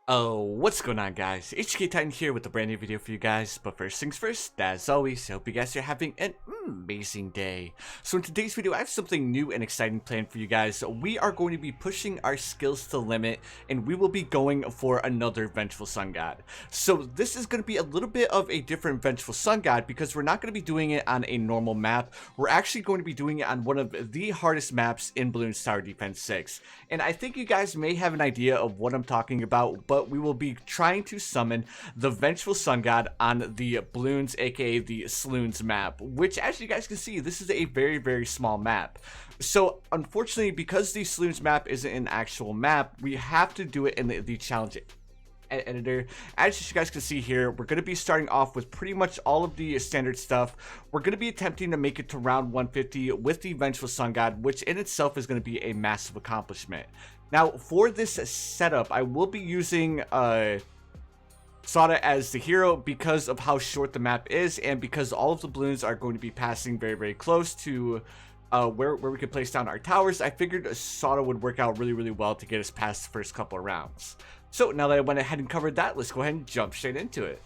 Oh, what's going on, guys? HK Titan here with a brand new video for you guys. But first things first, as always, I hope you guys are having an amazing day. So in today's video, I have something new and exciting planned for you guys. We are going to be pushing our skills to the limit, and we will be going for another Vengeful Sungod. So this is going to be a little bit of a different Vengeful Sungod because we're not going to be doing it on a normal map. We're actually going to be doing it on one of the hardest maps in Bloons Tower Defense 6. And I think you guys may have an idea of what I'm talking about, but we will be trying to summon the Vengeful Sungod on the Bloons, aka the Slons map, which, as you guys can see, this is a very small map. So unfortunately, because the Slons map isn't an actual map, we have to do it in the challenge editor. As you guys can see here, we're going to be starting off with pretty much all of the standard stuff. We're going to be attempting to make it to round 150 with the Vengeful Sungod, which in itself is going to be a massive accomplishment. Now, for this setup, I will be using Sada as the hero because of how short the map is, and because all of the balloons are going to be passing very close to where we could place down our towers. I figured Sada would work out really well to get us past the first couple of rounds. So now that I went ahead and covered that, let's go ahead and jump straight into it.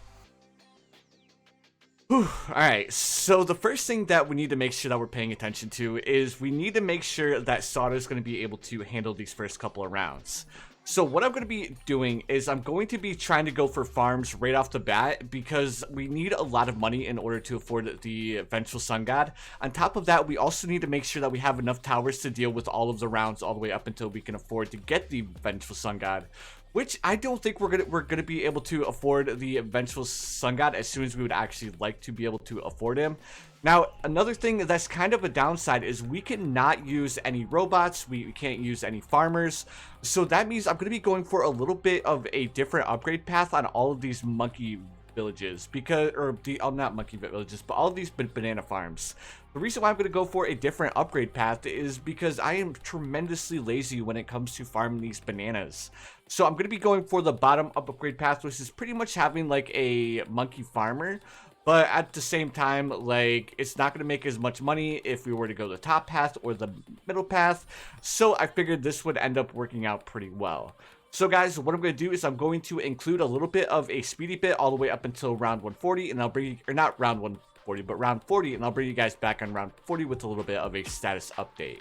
Alright, so the first thing that we need to make sure that we're paying attention to is we need to make sure that Sada is going to be able to handle these first couple of rounds. So what I'm going to be doing is I'm going to be trying to go for farms right off the bat because we need a lot of money in order to afford the Vengeful Sungod. On top of that, we also need to make sure that we have enough towers to deal with all of the rounds all the way up until we can afford to get the Vengeful Sungod. Which I don't think we're gonna be able to afford the Vengeful Sungod as soon as we would actually like to be able to afford him. Now, another thing that's kind of a downside is we cannot use any robots, we can't use any farmers. So that means I'm gonna be going for a little bit of a different upgrade path on all of these monkey villages, because not monkey villages, but all of these banana farms. The reason why I'm going to go for a different upgrade path is because I am tremendously lazy when it comes to farming these bananas. So I'm going to be going for the bottom up upgrade path, which is pretty much having like a monkey farmer, but at the same time, like, it's not going to make as much money if we were to go the top path or the middle path. So I figured this would end up working out pretty well. So guys, what I'm going to do is I'm going to include a little bit of a speedy bit all the way up until round 140, and I'll bring, or not round 140, but round 40, and I'll bring you guys back on round 40 with a little bit of a status update.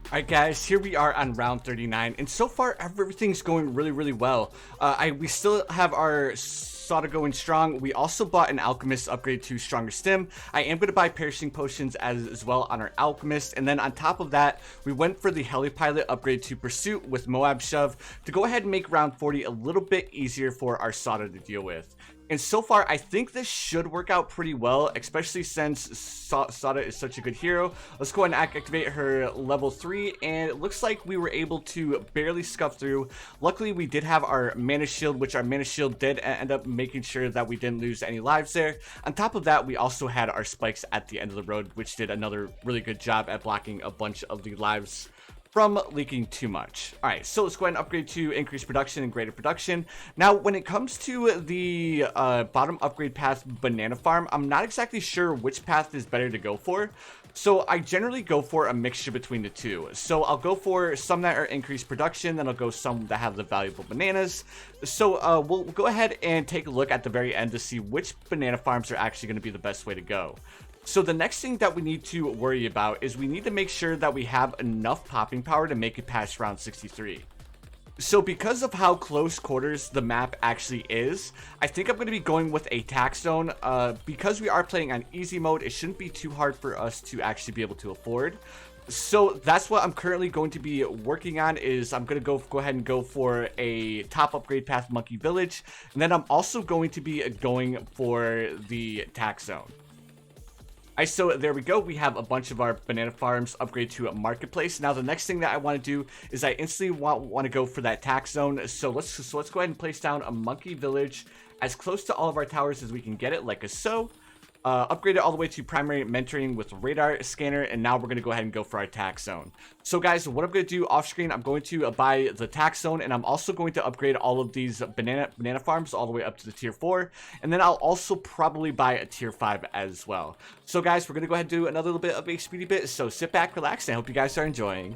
Alright guys, here we are on round 39, and so far everything's going really well. We still have our Sada going strong. We also bought an Alchemist upgrade to Stronger Stim. I am going to buy Perishing Potions as well on our Alchemist, and then on top of that, we went for the Helipilot upgrade to Pursuit with Moab Shove to go ahead and make round 40 a little bit easier for our Sada to deal with. And so far, I think this should work out pretty well, especially since Sada is such a good hero. Let's go ahead and activate her level 3, and it looks like we were able to barely scuff through. Luckily, we did have our mana shield, which our mana shield did end up making sure that we didn't lose any lives there. On top of that, we also had our spikes at the end of the road, which did another really good job at blocking a bunch of the lives from leaking too much. Alright, so let's go ahead and upgrade to increased production and greater production. Now, when it comes to the bottom upgrade path banana farm, I'm not exactly sure which path is better to go for. So I generally go for a mixture between the two. So I'll go for some that are increased production, then I'll go some that have the valuable bananas. So we'll go ahead and take a look at the very end to see which banana farms are actually going to be the best way to go. So the next thing that we need to worry about is we need to make sure that we have enough popping power to make it past round 63. So because of how close quarters the map actually is, I think I'm going to be going with a tax zone. Because we are playing on easy mode, it shouldn't be too hard for us to actually be able to afford. So that's what I'm currently going to be working on. Is I'm going to go ahead and go for a top upgrade path Monkey Village, and then I'm also going to be going for the tax zone. Alright, so there we go. We have a bunch of our banana farms upgraded to a marketplace. Now the next thing that I want to do is I instantly want to go for that tax zone. So let's go ahead and place down a monkey village as close to all of our towers as we can get it, like so. Upgrade it all the way to primary mentoring with radar scanner, and now we're going to go ahead and go for our tax zone. So guys, what I'm going to do off screen, I'm going to buy the tax zone, and I'm also going to upgrade all of these banana farms all the way up to the tier 4, and then I'll also probably buy a tier 5 as well. So guys, we're going to go ahead and do another little bit of a speedy bit, so sit back, relax, and I hope you guys are enjoying.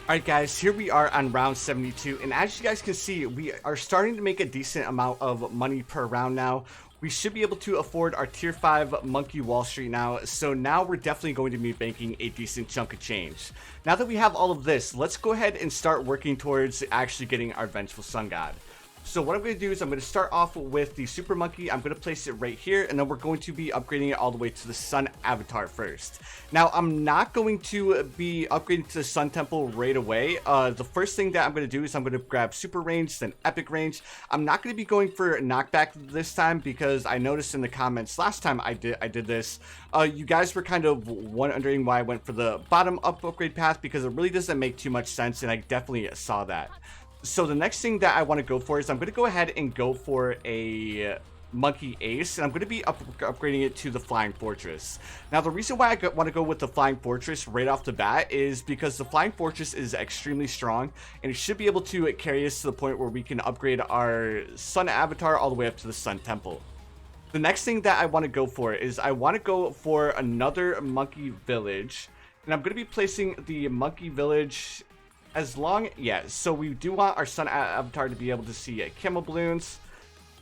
Alright guys, here we are on round 72, and as you guys can see, we are starting to make a decent amount of money per round now. We should be able to afford our tier 5 Monkey Wall Street now, so now we're definitely going to be banking a decent chunk of change. Now that we have all of this, let's go ahead and start working towards actually getting our Vengeful Sungod. So what I'm going to do is I'm going to start off with the Super Monkey. I'm going to place it right here, and then we're going to be upgrading it all the way to the Sun Avatar first. Now, I'm not going to be upgrading to the Sun Temple right away. The first thing that I'm going to do is I'm going to grab Super Range, then Epic Range. I'm not going to be going for Knockback this time because I noticed in the comments last time I did this, you guys were kind of wondering why I went for the bottom up upgrade path because it really doesn't make too much sense, and I definitely saw that. So the next thing that I want to go for is I'm going to go ahead and go for a Monkey Ace, and I'm going to be upgrading it to the Flying Fortress. Now the reason why I want to go with the Flying Fortress right off the bat is because the Flying Fortress is extremely strong, and it should be able to carry us to the point where we can upgrade our Sun Avatar all the way up to the Sun Temple. The next thing that I want to go for is I want to go for another Monkey Village, and I'm going to be placing the Monkey Village so we do want our Sun Avatar to be able to see Camel Bloons,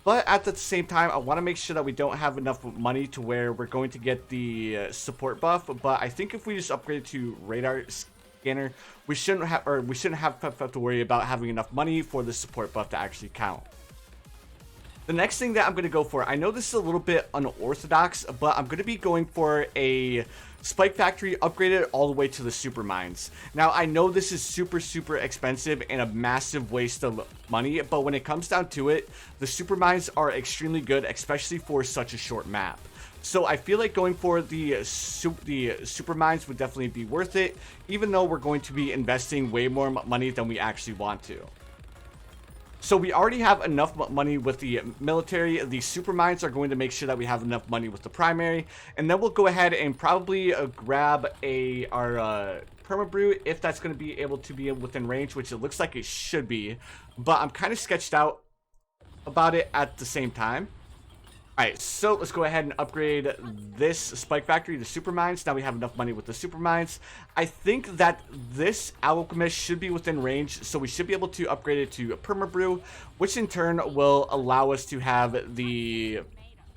but at the same time I want to make sure that we don't have enough money to where we're going to get the support buff. But I think if we just upgrade to radar scanner, we shouldn't have to worry about having enough money for the support buff to actually count. The next thing that I'm going to go for, I know this is a little bit unorthodox, but I'm going to be going for a Spike Factory upgraded all the way to the Super Mines. Now, I know this is super expensive and a massive waste of money, but when it comes down to it, the Super Mines are extremely good, especially for such a short map. So I feel like going for the Super Mines would definitely be worth it, even though we're going to be investing way more money than we actually want to. So we already have enough money with the military. The super mines are going to make sure that we have enough money with the primary, and then we'll go ahead and probably grab our permabrew if that's going to be able to be within range, which it looks like it should be, but I'm kind of sketched out about it at the same time. Alright, so let's go ahead and upgrade this Spike Factory to Super Mines. Now we have enough money with the Super Mines. I think that this Alchemist should be within range, so we should be able to upgrade it to a Permabrew, which in turn will allow us to have the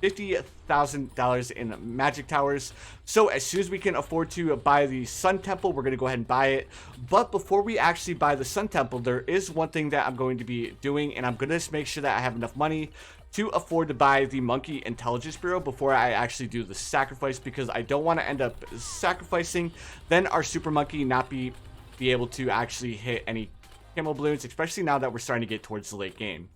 $50,000 in magic towers. So as soon as we can afford to buy the Sun Temple, we're going to go ahead and buy it. But before we actually buy the Sun Temple, there is one thing that I'm going to be doing, and I'm going to make sure that I have enough money to afford to buy the Monkey Intelligence Bureau before I actually do the sacrifice, because I don't want to end up sacrificing, then our Super Monkey not be able to actually hit any Camel Bloons, especially now that we're starting to get towards the late game.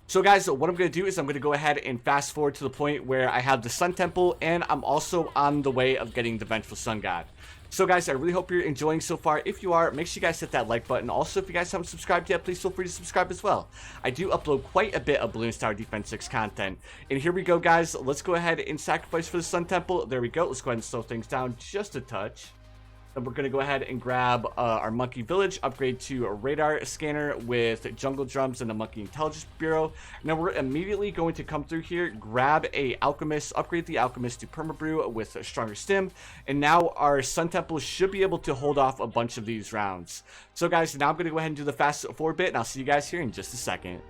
So guys, what I'm going to do is I'm going to go ahead and fast forward to the point where I have the Sun Temple, and I'm also on the way of getting the Vengeful Sungod. So guys, I really hope you're enjoying so far. If you are, make sure you guys hit that like button. Also, if you guys haven't subscribed yet, please feel free to subscribe as well. I do upload quite a bit of Bloons Tower Defense 6 content. And here we go, guys. Let's go ahead and sacrifice for the Sun Temple. There we go. Let's go ahead and slow things down just a touch. Then we're going to go ahead and grab our Monkey Village, upgrade to a radar scanner with jungle drums and a Monkey Intelligence Bureau. Now we're immediately going to come through here, grab a Alchemist, upgrade the Alchemist to Permabrew with a stronger stim, and now our Sun Temple should be able to hold off a bunch of these rounds. So guys, now I'm going to go ahead and do the fast forward bit, and I'll see you guys here in just a second.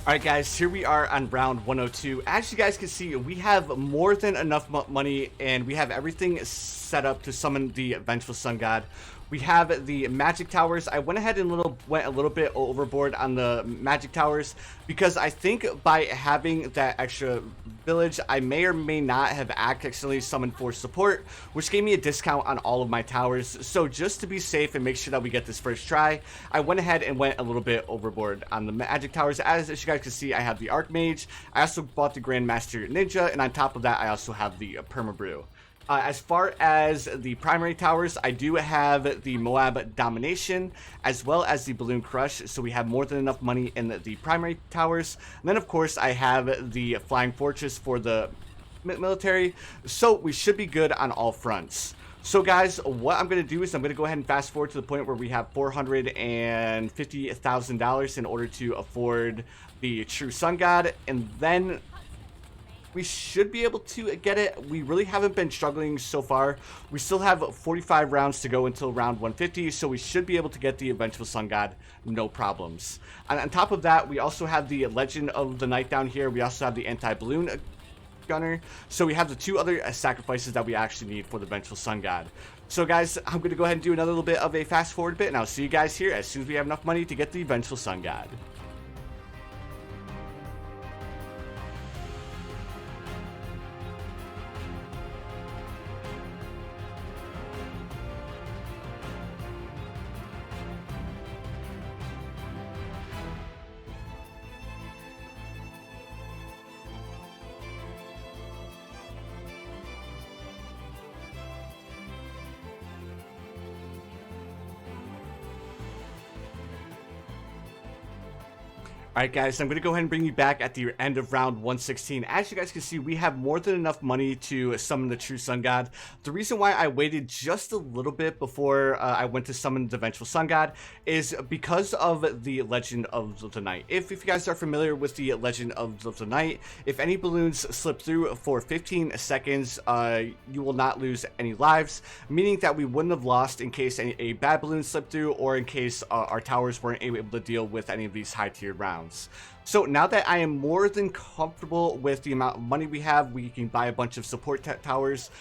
Alright guys, here we are on round 102. As you guys can see, we have more than enough money and we have everything set up to summon the Vengeful Sungod. We have the magic towers. I went ahead and went a little bit overboard on the magic towers because I think by having that extra village, I may or may not have accidentally summoned for support, which gave me a discount on all of my towers. So just to be safe and make sure that we get this first try, I went ahead and went a little bit overboard on the magic towers. As you guys can see, I have the Archmage. I also bought the Grandmaster Ninja, and on top of that, I also have the Permabrew. As far as the primary towers, I do have the Moab Domination as well as the Balloon Crush, so we have more than enough money in the primary towers. And then of course I have the Flying Fortress for the military, so we should be good on all fronts. So guys, what I'm going to do is I'm going to go ahead and fast forward to the point where we have $450,000 in order to afford the True Sun God, and then we should be able to get it. We really haven't been struggling so far. We still have 45 rounds to go until round 150, so we should be able to get the Vengeful Sungod, no problems. And on top of that, we also have the Legend of the Night down here. We also have the Anti-Balloon Gunner. So we have the two other sacrifices that we actually need for the Vengeful Sungod. So guys, I'm going to go ahead and do another little bit of a fast forward bit, and I'll see you guys here as soon as we have enough money to get the Vengeful Sungod. Alright guys, I'm going to go ahead and bring you back at the end of round 116. As you guys can see, we have more than enough money to summon the True Sun God. The reason why I waited just a little bit before I went to summon the Vengeful Sun God is because of the Legend of the Night. If you guys are familiar with the Legend of the Night, if any balloons slip through for 15 seconds, you will not lose any lives, meaning that we wouldn't have lost in case a bad balloon slipped through or in case our towers weren't able to deal with any of these high-tiered rounds. So now that I am more than comfortable with the amount of money we have, we can buy a bunch of support towers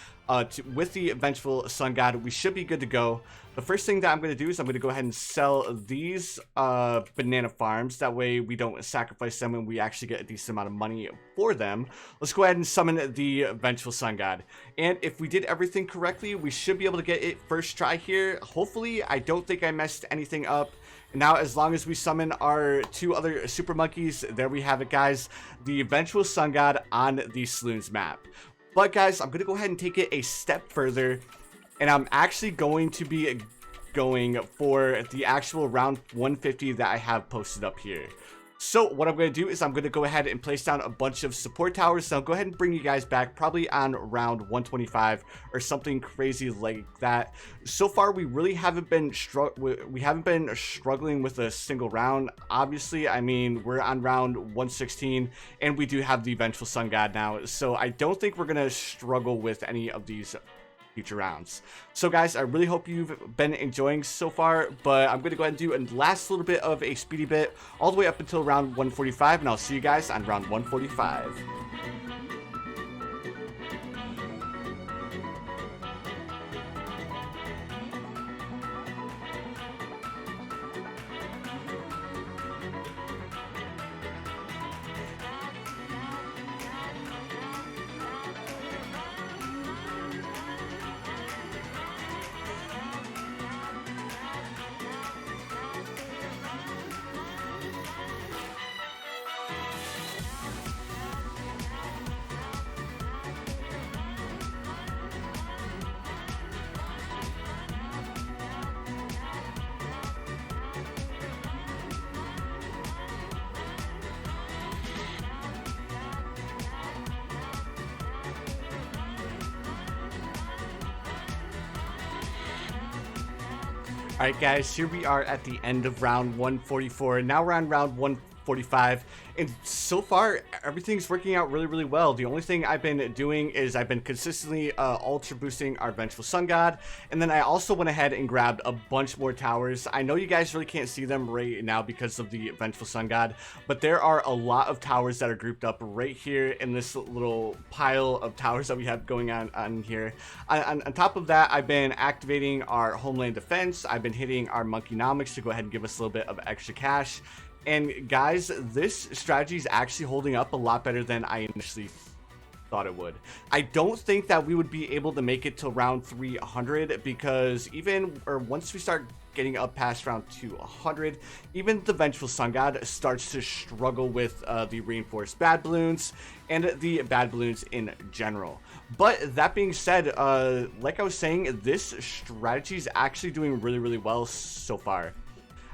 with the Vengeful Sun God. We should be good to go. The first thing that I'm going to do is I'm going to go ahead and sell these banana farms. That way we don't sacrifice them and we actually get a decent amount of money for them. Let's go ahead and summon the Vengeful Sun God. And if we did everything correctly, we should be able to get it first try here. Hopefully, I don't think I messed anything up. Now, as long as we summon our two other super monkeys, there we have it, guys. The Vengeful Sun God on the Slons map. But, guys, I'm going to go ahead and take it a step further. And I'm actually going to be going for the actual round 150 that I have posted up here. So what I'm going to do is I'm going to go ahead and place down a bunch of support towers. So I'll go ahead and bring you guys back probably on round 125 or something crazy like that. So far, we really haven't been struggling with a single round. Obviously, I mean, we're on round 116 and we do have the Vengeful Sun God now. So I don't think we're going to struggle with any of these future rounds. So guys, I really hope you've been enjoying so far, but I'm going to go ahead and do a last little bit of a speedy bit all the way up until round 145, and I'll see you guys on round 145. Alright guys, here we are at the end of round 144, now we're on round 145, and so far everything's working out really well. The only thing I've been doing is I've been consistently ultra boosting our Vengeful Sungod, and then I also went ahead and grabbed a bunch more towers. I know you guys really can't see them right now because of the Vengeful Sungod, but there are a lot of towers that are grouped up right here in this little pile of towers that we have going on here. On top of that, I've been activating our Homeland Defense. I've been hitting our Monkeynomics to go ahead and give us a little bit of extra cash. And guys, this strategy is actually holding up a lot better than I initially thought it would. I don't think that we would be able to make it to round 300 because once we start getting up past round 200, even the Vengeful Sungod starts to struggle with the reinforced bad balloons and the bad balloons in general. But that being said, like I was saying, this strategy is actually doing really well so far.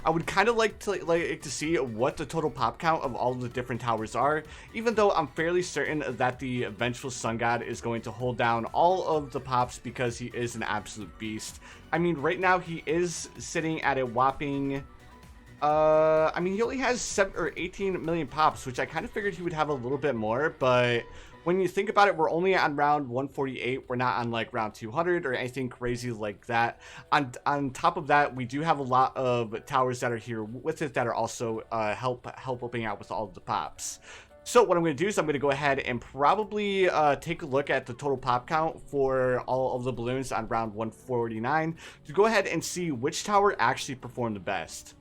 I would kind of like to see what the total pop count of all of the different towers are, even though I'm fairly certain that the Vengeful Sungod is going to hold down all of the pops because he is an absolute beast. I mean, right now he is sitting at a whopping, I mean, he only has 7 or 18 million pops, which I kind of figured he would have a little bit more, but when you think about it, we're only on round 148. We're not on like round 200 or anything crazy like that. On top of that, we do have a lot of towers that are here with it that are also helping out with all of the pops. So what I'm going to do is I'm going to go ahead and probably take a look at the total pop count for all of the balloons on round 149 to go ahead and see which tower actually performed the best.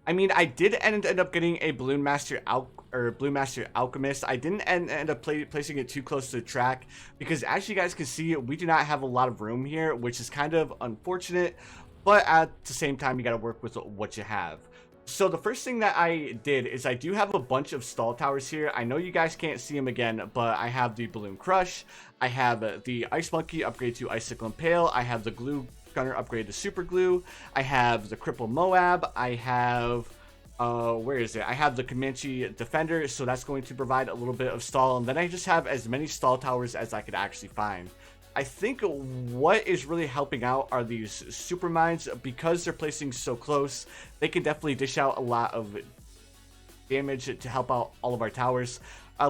I mean, I did end up getting a Bloon Master Alchemist. I didn't end up placing it too close to the track because, as you guys can see, we do not have a lot of room here, which is kind of unfortunate. But at the same time, you got to work with what you have. So the first thing that I did is I do have a bunch of stall towers here. I know you guys can't see them again, but I have the Balloon Crush. I have the Ice Monkey upgrade to Icicle Impale. I have the Glue Gunner upgrade to Super Glue. I have the Cripple Moab. I have where is it? I have the Comanche Defender, so that's going to provide a little bit of stall, and then I just have as many stall towers as I could actually find. I think what is really helping out are these super mines. Because they're placing so close, they can definitely dish out a lot of damage to help out all of our towers.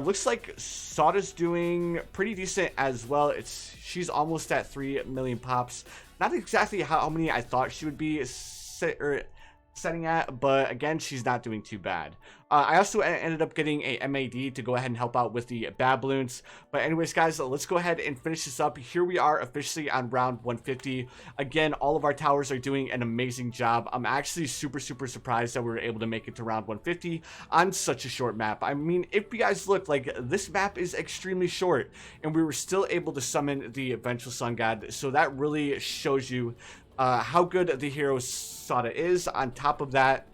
Looks like Sada's doing pretty decent as well. She's almost at 3 million pops. Not exactly how many I thought she would be setting at, but again, she's not doing too bad. I also ended up getting a MAD to go ahead and help out with the bad balloons. But anyways, guys, let's go ahead and finish this up. Here we are officially on round 150. Again, all of our towers are doing an amazing job. I'm actually super surprised that we were able to make it to round 150 on such a short map. I mean, if you guys look, like, this map is extremely short, and we were still able to summon the Vengeful Sungod, so that really shows you how good the hero Sada is. On top of that,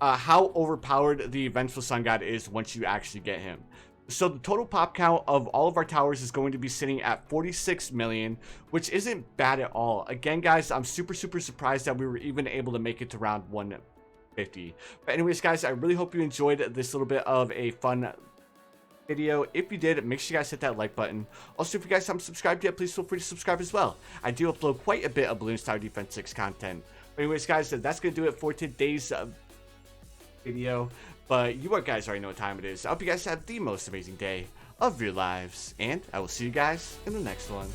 how overpowered the Vengeful Sungod is once you actually get him. So the total pop count of all of our towers is going to be sitting at 46 million, which isn't bad at all. Again, guys, I'm super surprised that we were even able to make it to round 150. But anyways, guys, I really hope you enjoyed this little bit of a fun video. If you did, make sure you guys hit that like button. Also, if you guys haven't subscribed yet, please feel free to subscribe as well. I do upload quite a bit of Bloons Tower Defense 6 content. But anyways, guys, that's going to do it for today's video. But you guys already know what time it is. I hope you guys have the most amazing day of your lives, and I will see you guys in the next one.